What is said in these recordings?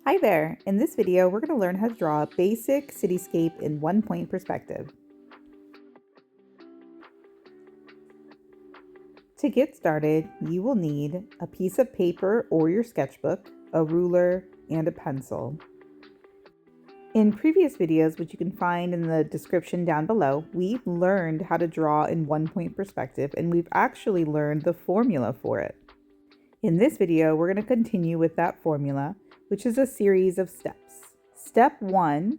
Hi there! In this video, we're going to learn how to draw a basic cityscape in one-point perspective. To get started, you will need a piece of paper or your sketchbook, a ruler, and a pencil. In previous videos, which you can find in the description down below, we've learned how to draw in one-point perspective, and we've actually learned the formula for it. In this video, we're going to continue with that formula, which is a series of steps. Step 1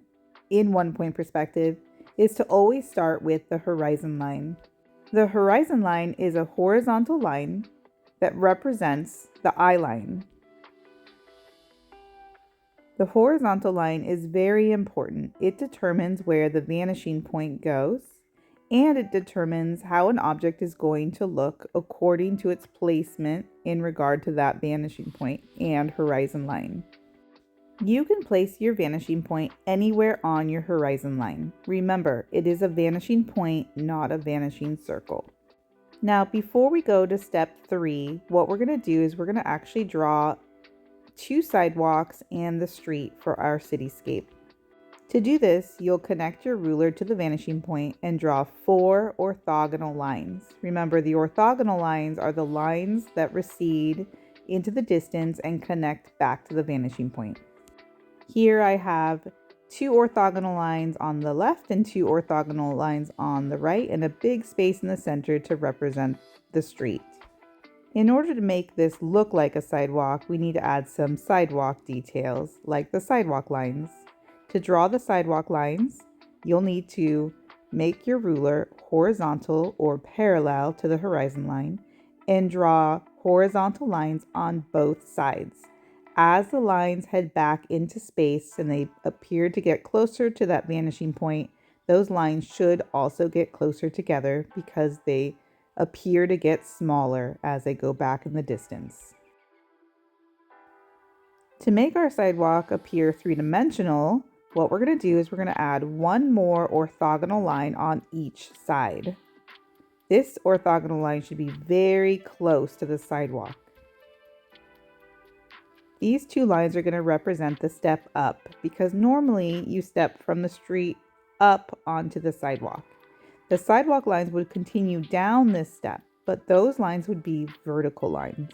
in one-point perspective is to always start with the horizon line. The horizon line is a horizontal line that represents the eye line. The horizontal line is very important. It determines where the vanishing point goes, and it determines how an object is going to look according to its placement in regard to that vanishing point and horizon line. You can place your vanishing point anywhere on your horizon line. Remember, it is a vanishing point, not a vanishing circle. Now, before we go to step 3, what we're going to do is we're going to actually draw 2 sidewalks and the street for our cityscape. To do this, you'll connect your ruler to the vanishing point and draw 4 orthogonal lines. Remember, the orthogonal lines are the lines that recede into the distance and connect back to the vanishing point. Here I have 2 orthogonal lines on the left and 2 orthogonal lines on the right, and a big space in the center to represent the street. In order to make this look like a sidewalk, we need to add some sidewalk details, like the sidewalk lines. To draw the sidewalk lines, you'll need to make your ruler horizontal or parallel to the horizon line and draw horizontal lines on both sides. As the lines head back into space and they appear to get closer to that vanishing point, those lines should also get closer together because they appear to get smaller as they go back in the distance. To make our sidewalk appear three-dimensional, what we're going to do is we're going to add one more orthogonal line on each side. This orthogonal line should be very close to the sidewalk. These 2 lines are going to represent the step up because normally you step from the street up onto the sidewalk. The sidewalk lines would continue down this step, but those lines would be vertical lines.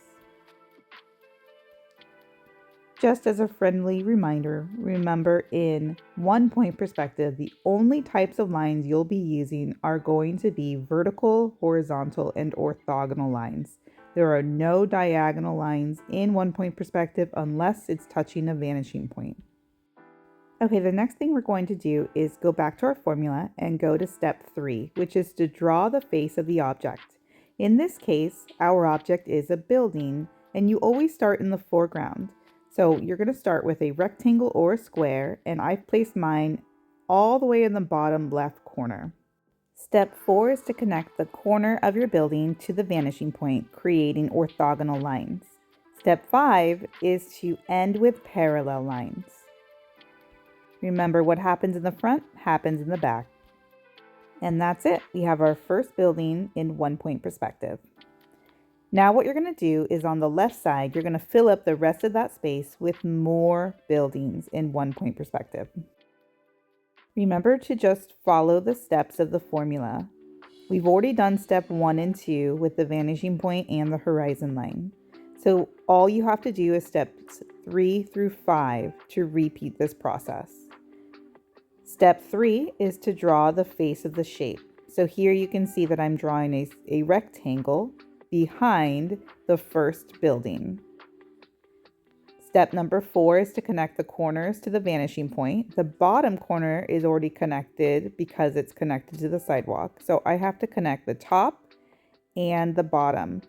Just as a friendly reminder, remember in one-point perspective, the only types of lines you'll be using are going to be vertical, horizontal, and orthogonal lines. There are no diagonal lines in one-point perspective unless it's touching a vanishing point. Okay, the next thing we're going to do is go back to our formula and go to step 3, which is to draw the face of the object. In this case, our object is a building, and you always start in the foreground. So you're going to start with a rectangle or a square, and I've placed mine all the way in the bottom left corner. Step 4 is to connect the corner of your building to the vanishing point, creating orthogonal lines. Step 5 is to end with parallel lines. Remember, what happens in the front happens in the back. And that's it. We have our first building in one-point perspective. Now what you're going to do is on the left side, you're going to fill up the rest of that space with more buildings in one-point perspective. Remember to just follow the steps of the formula. We've already done step 1 and 2 with the vanishing point and the horizon line. So all you have to do is steps 3 through 5 to repeat this process. Step 3 is to draw the face of the shape. So here you can see that I'm drawing a rectangle behind the first building. Step number 4 is to connect the corners to the vanishing point. The bottom corner is already connected because it's connected to the sidewalk. So I have to connect the top and the bottom.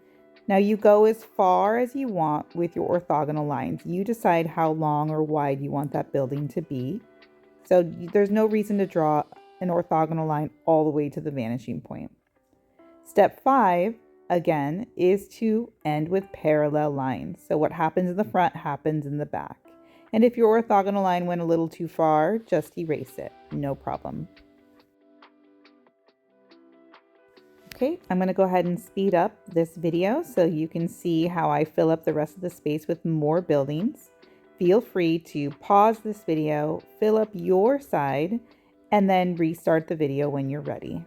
Now you go as far as you want with your orthogonal lines. You decide how long or wide you want that building to be. So there's no reason to draw an orthogonal line all the way to the vanishing point. Step 5, again, is to end with parallel lines. So what happens in the front happens in the back. And if your orthogonal line went a little too far, just erase it. No problem. Okay, I'm going to go ahead and speed up this video so you can see how I fill up the rest of the space with more buildings. Feel free to pause this video, fill up your side, and then restart the video when you're ready.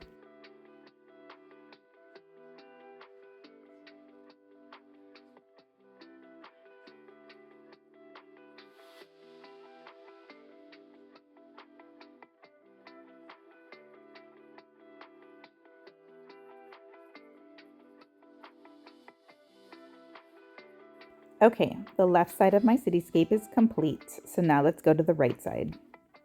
Okay, the left side of my cityscape is complete, so now let's go to the right side.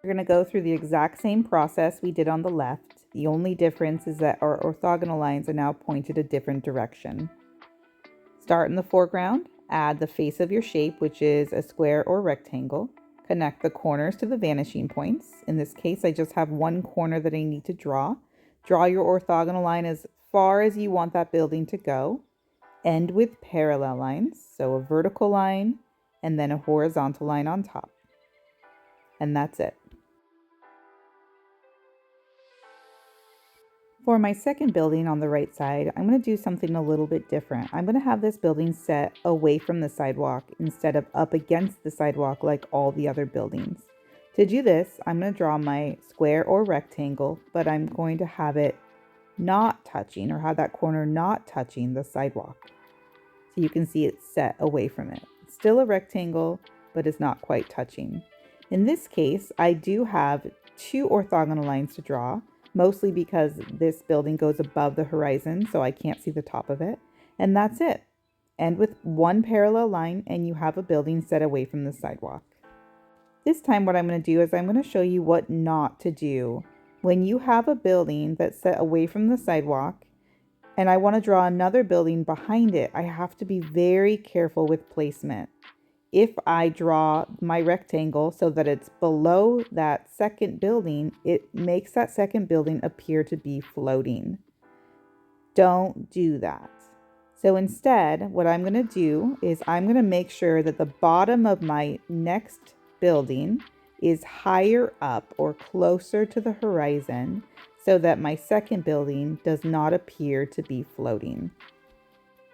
We're going to go through the exact same process we did on the left. The only difference is that our orthogonal lines are now pointed a different direction. Start in the foreground, add the face of your shape, which is a square or rectangle. Connect the corners to the vanishing points. In this case, I just have one corner that I need to draw. Draw your orthogonal line as far as you want that building to go. End with parallel lines, so a vertical line and then a horizontal line on top. And that's it. For my second building on the right side, I'm going to do something a little bit different. I'm going to have this building set away from the sidewalk instead of up against the sidewalk like all the other buildings. To do this, I'm going to draw my square or rectangle, but I'm going to have it not touching, or have that corner not touching the sidewalk. So you can see it's set away from it. It's still a rectangle, but it's not quite touching. In this case, I do have two orthogonal lines to draw, mostly because this building goes above the horizon, so I can't see the top of it. And that's it. End with one parallel line, and you have a building set away from the sidewalk. This time what I'm going to do is I'm going to show you what not to do when you have a building that's set away from the sidewalk and I want to draw another building behind it. I have to be very careful with placement. If I draw my rectangle so that it's below that second building, it makes that second building appear to be floating. Don't do that. So instead, what I'm going to do is I'm going to make sure that the bottom of my next building is higher up or closer to the horizon so that my second building does not appear to be floating.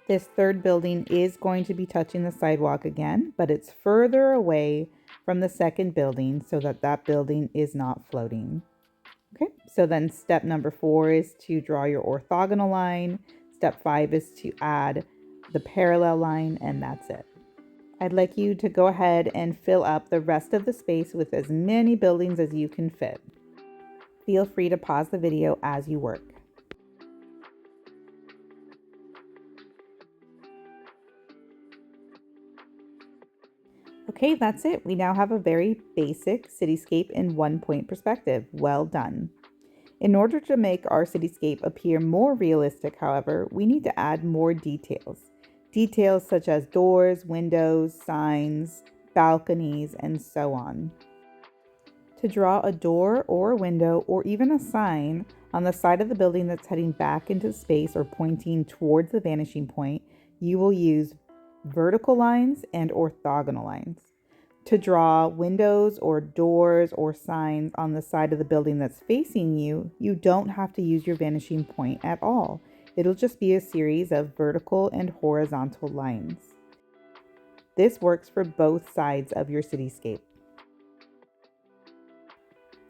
This third building is going to be touching the sidewalk again, but it's further away from the second building so that that building is not floating. Okay, so then step number 4 is to draw your orthogonal line. Step 5 is to add the parallel line, and that's it. I'd like you to go ahead and fill up the rest of the space with as many buildings as you can fit. Feel free to pause the video as you work. Okay, that's it. We now have a very basic cityscape in one-point perspective. Well done. In order to make our cityscape appear more realistic, however, we need to add more details. Details such as doors, windows, signs, balconies, and so on. To draw a door or a window or even a sign on the side of the building that's heading back into space or pointing towards the vanishing point, you will use vertical lines and orthogonal lines. To draw windows or doors or signs on the side of the building that's facing you, you don't have to use your vanishing point at all. It'll just be a series of vertical and horizontal lines. This works for both sides of your cityscape.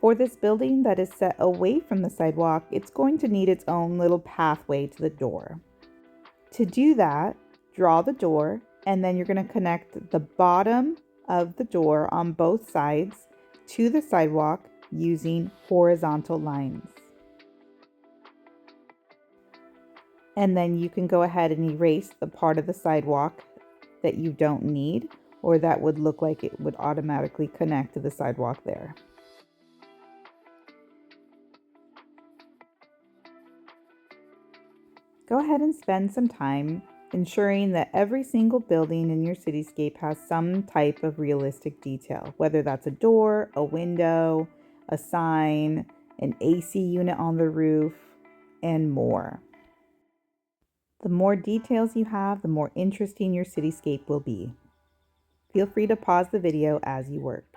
For this building that is set away from the sidewalk, it's going to need its own little pathway to the door. To do that, draw the door, and then you're going to connect the bottom of the door on both sides to the sidewalk using horizontal lines. And then you can go ahead and erase the part of the sidewalk that you don't need, or that would look like it would automatically connect to the sidewalk there. Go ahead and spend some time ensuring that every single building in your cityscape has some type of realistic detail, whether that's a door, a window, a sign, an AC unit on the roof, and more. The more details you have, the more interesting your cityscape will be. Feel free to pause the video as you work.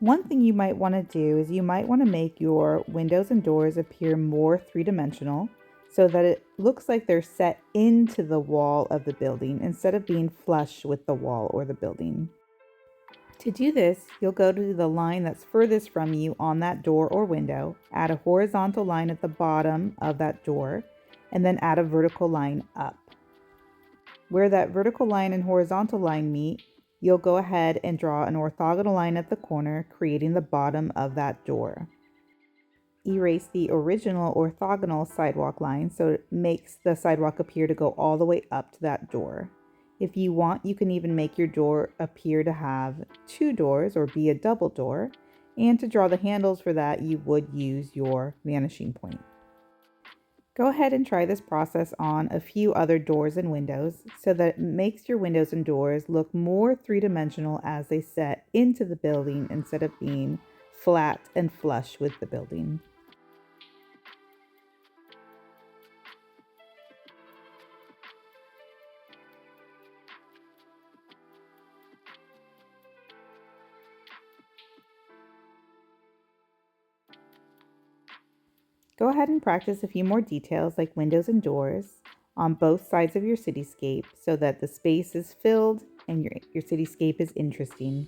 One thing you might want to do is you might want to make your windows and doors appear more three-dimensional so that it looks like they're set into the wall of the building instead of being flush with the wall or the building. To do this, you'll go to the line that's furthest from you on that door or window, add a horizontal line at the bottom of that door, and then add a vertical line up. Where that vertical line and horizontal line meet, you'll go ahead and draw an orthogonal line at the corner, creating the bottom of that door. Erase the original orthogonal sidewalk line so it makes the sidewalk appear to go all the way up to that door. If you want, you can even make your door appear to have two doors or be a double door. And to draw the handles for that, you would use your vanishing point. Go ahead and try this process on a few other doors and windows so that it makes your windows and doors look more three-dimensional as they set into the building instead of being flat and flush with the building. Go ahead and practice a few more details like windows and doors on both sides of your cityscape so that the space is filled and your cityscape is interesting.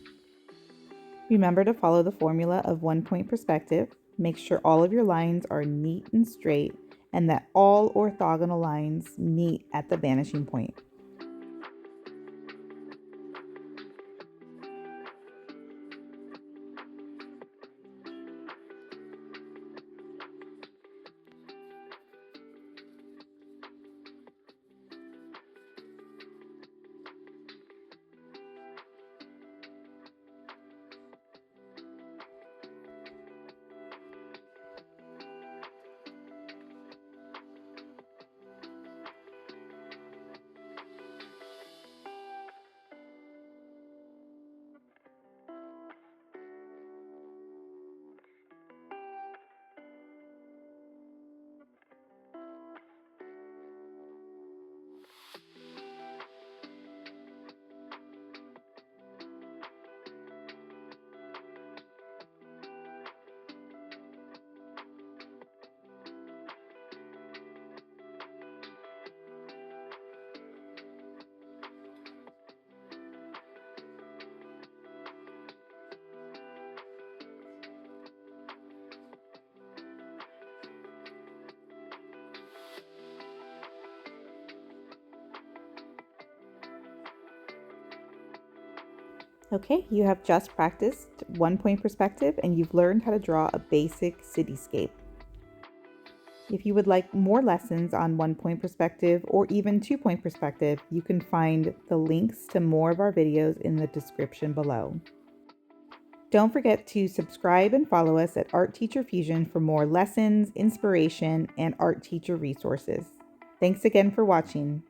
Remember to follow the formula of 1-point perspective. Make sure all of your lines are neat and straight and that all orthogonal lines meet at the vanishing point. Okay, you have just practiced 1-point perspective and you've learned how to draw a basic cityscape. If you would like more lessons on 1-point perspective or even 2-point perspective, you can find the links to more of our videos in the description below. Don't forget to subscribe and follow us at Art Teacher Fusion for more lessons, inspiration, and art teacher resources. Thanks again for watching.